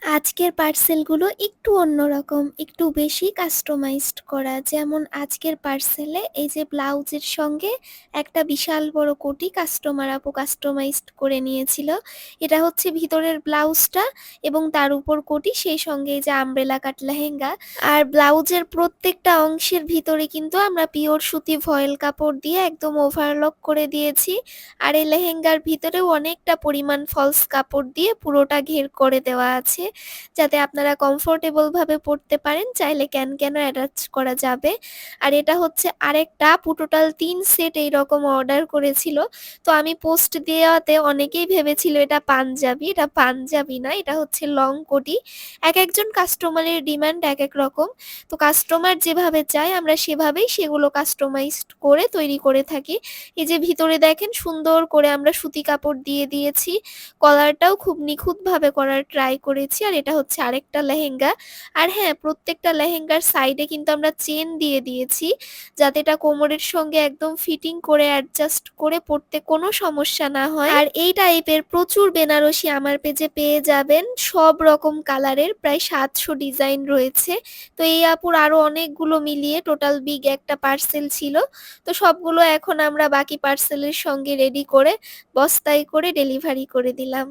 আজকের পার্সেলগুলো একটু অন্যরকম, একটু বেশি কাস্টমাইজড করা। যেমন আজকের পার্সেলে এই যে ব্লাউজের সঙ্গে একটা বিশাল বড় কোটি কাস্টমার আপু কাস্টমাইজড করে নিয়েছিল। এটা হচ্ছে ভিতরের ব্লাউজটা এবং তার উপর কোটি, সেই সঙ্গে এই যে আমব্রেলা কাট লেহেঙ্গা। আর ব্লাউজের প্রত্যেকটা অংশের ভিতরে কিন্তু আমরা পিওর সুতি ভয়েল কাপড় দিয়ে একদম ওভারলক করে দিয়েছি। আর এই লেহেঙ্গার ভিতরেও অনেকটা পরিমাণ ফলস কাপড় দিয়ে পুরোটা ঘের করে দেওয়া আছে, যাতে আপনারা কমফোর্টেবল ভাবে পড়তে পারেন। চাইলে ক্যানও অ্যাটাচ করা যাবে। আর এটা হচ্ছে আরেকটা টোটাল ৩ সেট এইরকম অর্ডার করেছিল। তো আমি পোস্ট দেওয়াতে অনেকেই ভেবেছিল এটা পাঞ্জাবি। এটা পাঞ্জাবি না, এটা হচ্ছে লং কোটি। একেকজন কাস্টমারের ডিমান্ড একেক রকম। তো কাস্টমার যেভাবে চায় আমরা সেভাবেই সেগুলো কাস্টমাইজড করে তৈরি করে থাকি। এই যে ভিতরে দেখেন সুন্দর করে আমরা সুতি কাপড় দিয়ে দিয়েছি। কলারটাও খুব নিখুঁতভাবে করার ট্রাই করেছি। আর এটা হচ্ছে আরেকটা লেহেঙ্গা। আর হ্যাঁ, প্রত্যেকটা লেহেঙ্গার সাইডে কিন্তু আমরা চেন দিয়ে দিয়েছি, যাতে এটা কোমরের সঙ্গে একদম ফিটিং করে অ্যাডজাস্ট করে পড়তে কোনো সমস্যা না হয়। আর এই টাইপের প্রচুর বেনারসি আমার পেজে পেয়ে যাবেন, সব রকম কালারের, প্রায় ৭০০ ডিজাইন রয়েছে। তো এই আপুর আরো অনেকগুলো মিলিয়ে টোটাল বিগ একটা পার্সেল ছিল। তো সবগুলো এখন আমরা বাকি পার্সেলের সঙ্গে রেডি করে বস্তায় করে ডেলিভারি করে দিলাম।